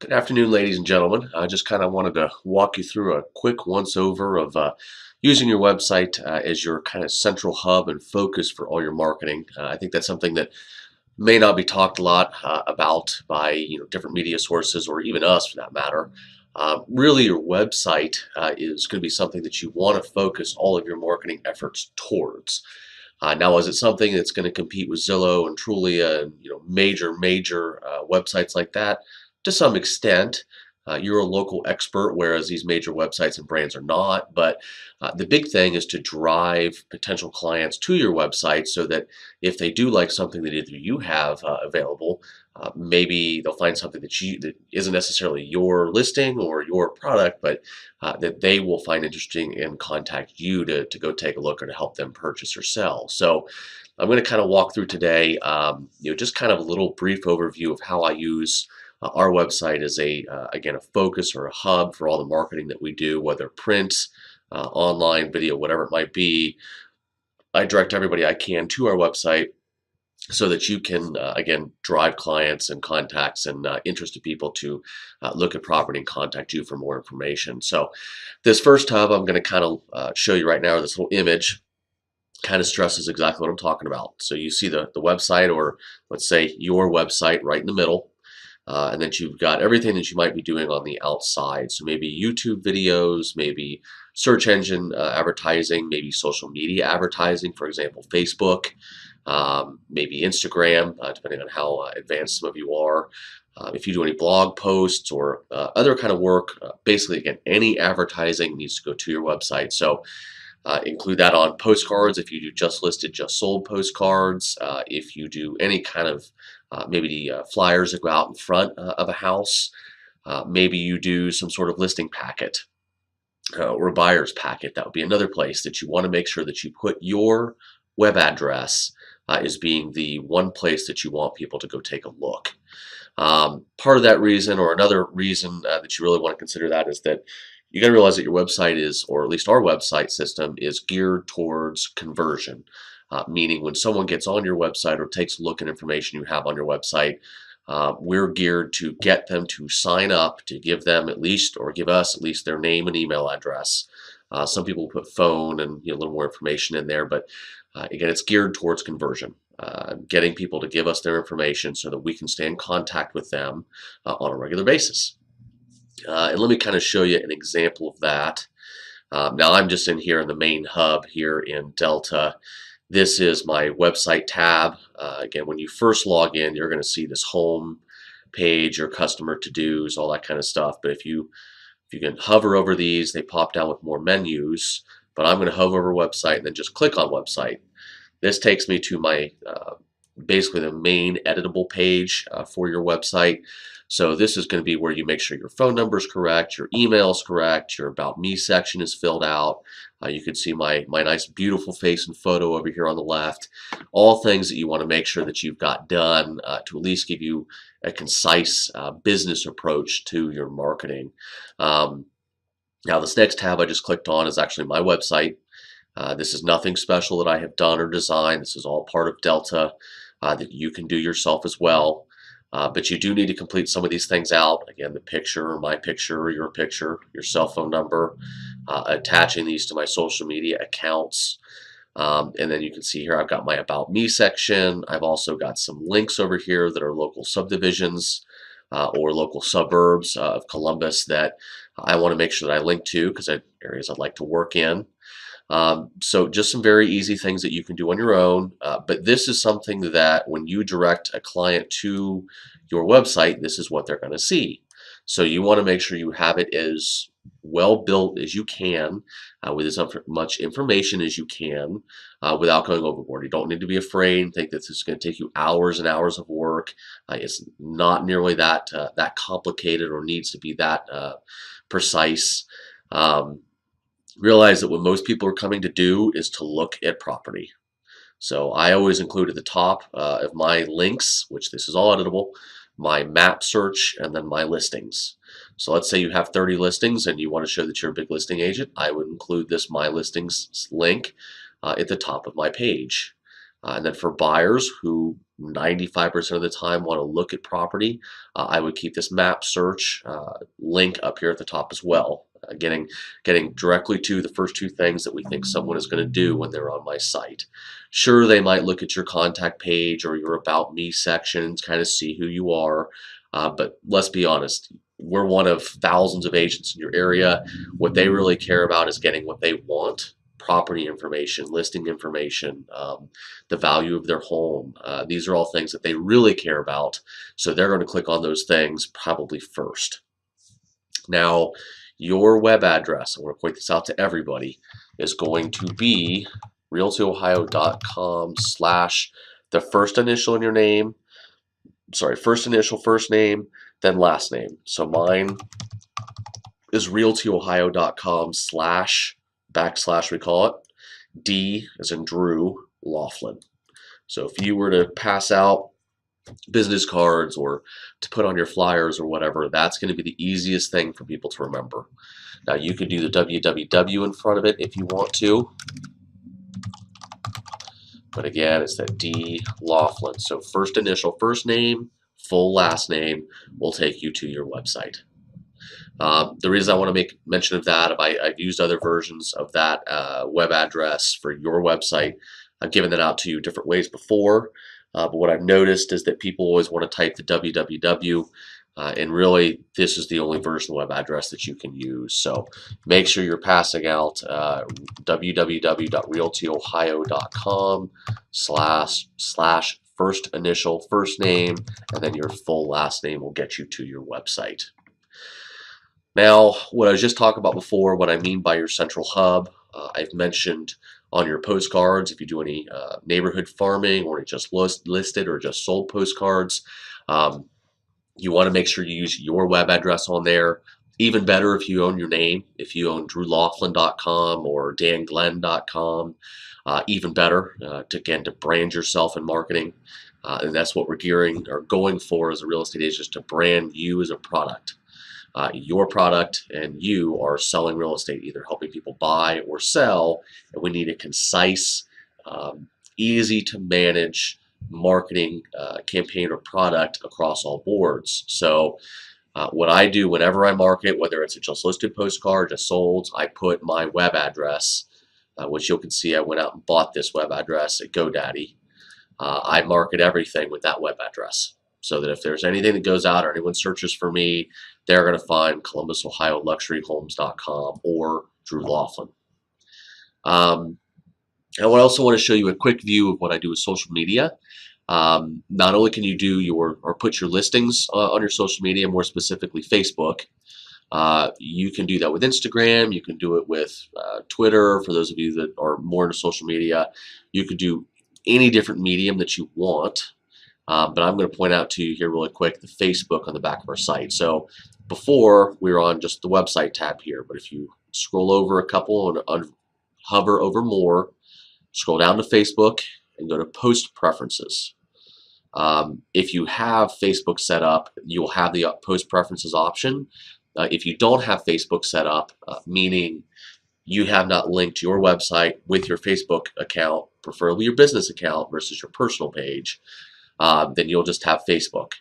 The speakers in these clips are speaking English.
Good afternoon, ladies and gentlemen. I just kind of wanted to walk you through a quick once over of using your website as your kind of central hub and focus for all your marketing. I think that's something that may not be talked a lot about by different media sources or even us for that matter. Really, your website is going to be something that you want to focus all of your marketing efforts towards. Now, is it something that's going to compete with Zillow and Trulia and major websites like that? To some extent, you're a local expert, whereas these major websites and brands are not. But the big thing is to drive potential clients to your website so that if they do like something that either you have available, maybe they'll find something that isn't necessarily your listing or your product, but that they will find interesting and contact you to go take a look or to help them purchase or sell. So I'm going to kind of walk through today, just kind of a little brief overview of how I use our website as again, a focus or a hub for all the marketing that we do, whether print, online, video, whatever it might be. I direct everybody I can to our website so that you can, again, drive clients and contacts and interested people to look at property and contact you for more information. So this first hub I'm going to kind of show you right now, this little image kind of stresses exactly what I'm talking about. So you see the website, or let's say your website right in the middle. And then you've got everything that you might be doing on the outside. So maybe YouTube videos, maybe search engine advertising, maybe social media advertising, for example, Facebook, maybe Instagram, depending on how advanced some of you are. If you do any blog posts or other kind of work, basically, again, any advertising needs to go to your website. So include that on postcards if you do just listed, just sold postcards. If you do any kind of maybe the flyers that go out in front of a house. Maybe you do some sort of listing packet or a buyer's packet. That would be another place that you want to make sure that you put your web address as being the one place that you want people to go take a look. Part of that reason, or another reason that you really want to consider that, is that you got to realize that your website is, or at least our website system, is geared towards conversion. Meaning when someone gets on your website or takes a look at information you have on your website, we're geared to get them to sign up, to give them at least, or give us at least, their name and email address. Some people put phone and a little more information in there, but again, it's geared towards conversion. Getting people to give us their information so that we can stay in contact with them on a regular basis. And let me kind of show you an example of that. Now I'm just in here in the main hub here in Delta. This is my website tab. Again, when you first log in, you're going to see this home page, your customer to-dos, all that kind of stuff. But if you can hover over these, they pop down with more menus. But I'm going to hover over website and then just click on website. This takes me to my basically the main editable page for your website. So this is going to be where you make sure your phone number is correct, your email is correct, your About Me section is filled out. You can see my nice, beautiful face and photo over here on the left. All things that you want to make sure that you've got done to at least give you a concise business approach to your marketing. Now, this next tab I just clicked on is actually my website. This is nothing special that I have done or designed. This is all part of Delta that you can do yourself as well. But you do need to complete some of these things out. Again, the picture, my picture, your cell phone number, attaching these to my social media accounts. And then you can see here I've got my About Me section. I've also got some links over here that are local subdivisions or local suburbs of Columbus that I want to make sure that I link to because they're areas I'd like to work in. So just some very easy things that you can do on your own. But this is something that when you direct a client to your website, this is what they're going to see. So you want to make sure you have it as well built as you can, with as much information as you can, without going overboard. You don't need to be afraid and think that this is going to take you hours and hours of work. It's not nearly that complicated or needs to be that precise. Realize that what most people are coming to do is to look at property. So I always include at the top of my links, which this is all editable, my map search, and then my listings. So let's say you have 30 listings and you want to show that you're a big listing agent. I would include this My Listings link at the top of my page. And then for buyers who 95% of the time want to look at property, I would keep this map search link up here at the top as well. Getting directly to the first two things that we think someone is going to do when they're on my site. Sure, they might look at your contact page or your About Me section to kind of see who you are, but let's be honest, we're one of thousands of agents in your area. What they really care about is getting what they want: property information, listing information, the value of their home. These are all things that they really care about, so they're going to click on those things probably first. Now, your web address, I want to point this out to everybody, is going to be realtyohio.com / the first initial in your name, first initial, first name, then last name. So mine is realtyohio.com / we call it, D as in Drew Laughlin. So if you were to pass out business cards or to put on your flyers or whatever, that's going to be the easiest thing for people to remember. Now you can do the www in front of it if you want to, but again, it's that D Laughlin. So first initial, first name, full last name will take you to your website. The reason I want to make mention of that, I've used other versions of that web address for your website. I've given that out to you different ways before, but what I've noticed is that people always want to type the www, and really this is the only version of the web address that you can use. So make sure you're passing out www.realtyohio.com / first initial, first name, and then your full last name will get you to your website. Now, what I was just talking about before, what I mean by your central hub, I've mentioned on your postcards, if you do any neighborhood farming or just listed or just sold postcards, you want to make sure you use your web address on there. Even better if you own your name, if you own drewlaughlin.com or danglenn.com, even better to brand yourself in marketing. And that's what we're going for as a real estate agent, to brand you as a product. Your product and you are selling real estate, either helping people buy or sell, and we need a concise, easy to manage marketing campaign or product across all boards. So what I do whenever I market, whether it's a just listed postcard, just sold, I put my web address, which you can see I went out and bought this web address at GoDaddy. I market everything with that web address, so that if there's anything that goes out or anyone searches for me, they're going to find ColumbusOhioLuxuryHomes.com or Drew Laughlin. I also want to show you a quick view of what I do with social media. Not only can you do put your listings on your social media, more specifically Facebook, you can do that with Instagram. You can do it with Twitter. For those of you that are more into social media, you could do any different medium that you want. But I'm going to point out to you here really quick the Facebook on the back of our site. So before we were on just the website tab here, but if you scroll over a couple and hover over more, scroll down to Facebook and go to Post Preferences. If you have Facebook set up, you will have the Post Preferences option. If you don't have Facebook set up, meaning you have not linked your website with your Facebook account, preferably your business account versus your personal page, then you'll just have Facebook.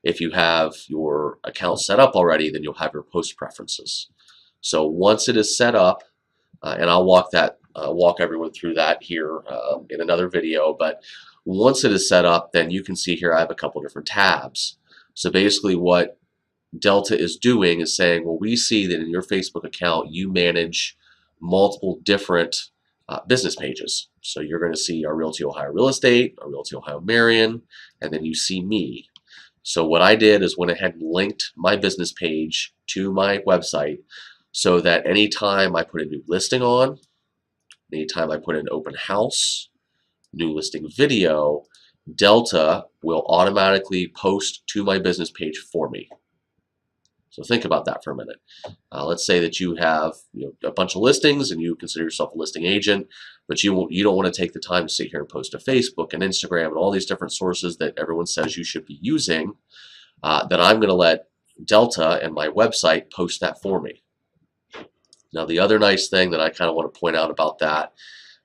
If you have your account set up already, then you'll have your post preferences. So once it is set up, and I'll walk everyone through that here in another video, but once it is set up, then you can see here I have a couple different tabs. So basically what Delta is doing is saying, well, we see that in your Facebook account you manage multiple different business pages. So you're going to see our Realty Ohio Real Estate, our Realty Ohio Marion, and then you see me. So what I did is went ahead and linked my business page to my website, so that anytime I put a new listing on, anytime I put an open house, new listing video, Delta will automatically post to my business page for me. So think about that for a minute. Let's say that you have a bunch of listings and you consider yourself a listing agent, but you don't want to take the time to sit here and post to Facebook and Instagram and all these different sources that everyone says you should be using. Then I'm going to let Delta and my website post that for me. Now the other nice thing that I kind of want to point out about that,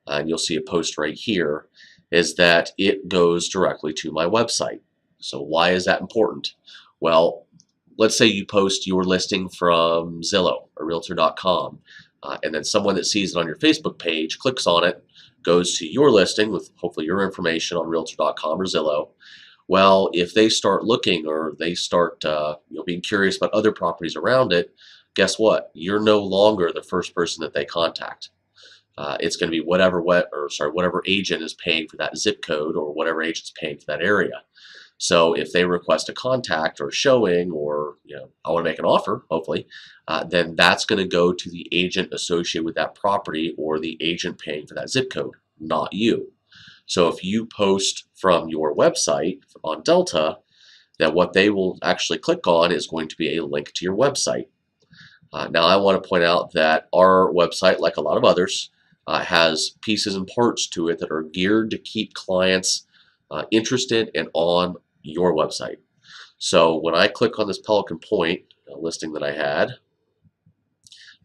and you'll see a post right here, is that it goes directly to my website. So why is that important? Well, let's say you post your listing from Zillow or Realtor.com, and then someone that sees it on your Facebook page clicks on it, goes to your listing with hopefully your information on Realtor.com or Zillow. Well, if they start looking or they start being curious about other properties around it, guess what? You're no longer the first person that they contact. It's going to be whatever agent is paying for that zip code or whatever agent's paying for that area. So if they request a contact or a showing or I want to make an offer, hopefully, then that's going to go to the agent associated with that property or the agent paying for that zip code, not you. So if you post from your website on Delta, then what they will actually click on is going to be a link to your website. Now I want to point out that our website, like a lot of others, has pieces and parts to it that are geared to keep clients interested and on your website. So when I click on this Pelican Point listing that I had,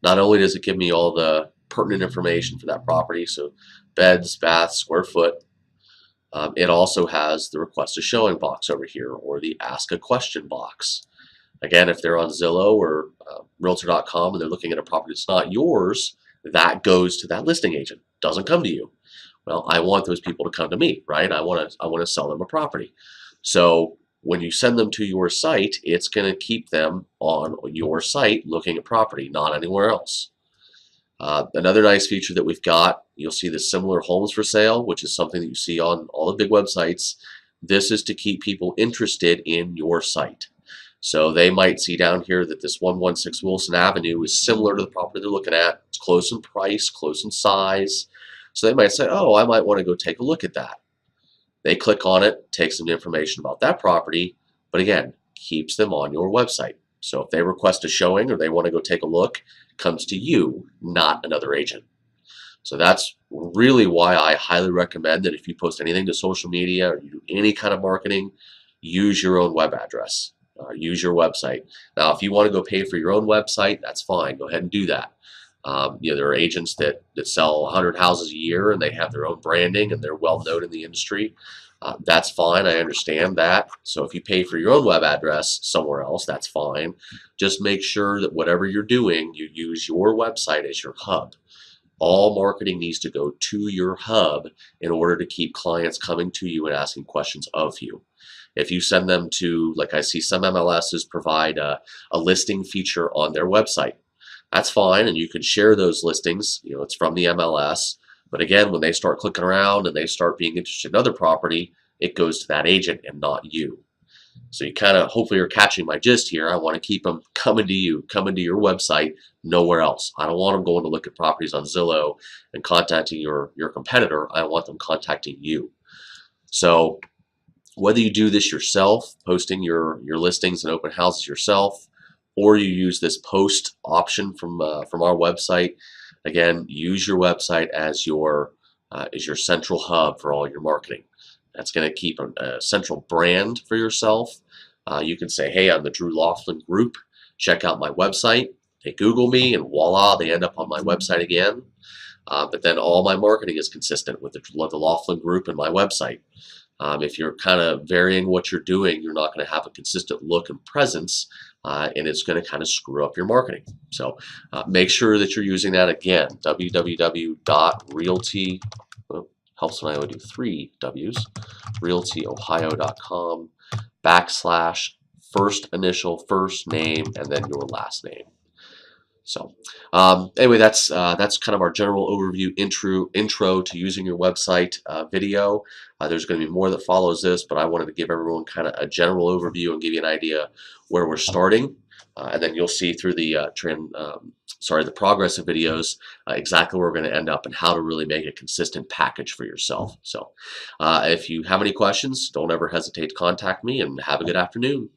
not only does it give me all the pertinent information for that property, so beds, baths, square foot, it also has the request a showing box over here or the ask a question box. Again, if they're on Zillow or Realtor.com and they're looking at a property that's not yours, that goes to that listing agent, doesn't come to you. Well, I want those people to come to me, right? I want to sell them a property. So when you send them to your site, it's going to keep them on your site looking at property, not anywhere else. Another nice feature that we've got, you'll see the similar homes for sale, which is something that you see on all the big websites. This is to keep people interested in your site. So they might see down here that this 116 Wilson Avenue is similar to the property they're looking at. It's close in price, close in size. So they might say, oh, I might want to go take a look at that. They click on it, takes some information about that property, but again, keeps them on your website. So if they request a showing or they want to go take a look, it comes to you, not another agent. So that's really why I highly recommend that if you post anything to social media or you do any kind of marketing, use your own web address. Use your website. Now, if you want to go pay for your own website, that's fine. Go ahead and do that. There are agents that sell 100 houses a year and they have their own branding and they're well known in the industry. That's fine. I understand that. So if you pay for your own web address somewhere else, that's fine. Just make sure that whatever you're doing, you use your website as your hub. All marketing needs to go to your hub in order to keep clients coming to you and asking questions of you. If you send them to, like I see some MLSs provide a listing feature on their website, that's fine, and you can share those listings. It's from the MLS. But again, when they start clicking around and they start being interested in other property, it goes to that agent and not you. So you kind of, hopefully you're catching my gist here. I want to keep them coming to you, coming to your website, nowhere else. I don't want them going to look at properties on Zillow and contacting your competitor. I want them contacting you. So whether you do this yourself, posting your listings and open houses yourself, or you use this post option from our website, again, use your website as your central hub for all your marketing. That's going to keep a central brand for yourself. You can say, hey, I'm the Drew Laughlin Group. Check out my website. They Google me, and voila, they end up on my website again. But then all my marketing is consistent with the Laughlin Group and my website. If you're kind of varying what you're doing, you're not going to have a consistent look and presence, and it's going to kind of screw up your marketing. So make sure that you're using that. Again, www.realty, well, helps when I only do 3 W's, realtyohio.com /first initial, first name, and then your last name. So anyway, that's kind of our general overview intro to using your website video. There's going to be more that follows this, but I wanted to give everyone kind of a general overview and give you an idea where we're starting. And then you'll see through the the progressive videos exactly where we're going to end up and how to really make a consistent package for yourself. So if you have any questions, don't ever hesitate to contact me, and have a good afternoon.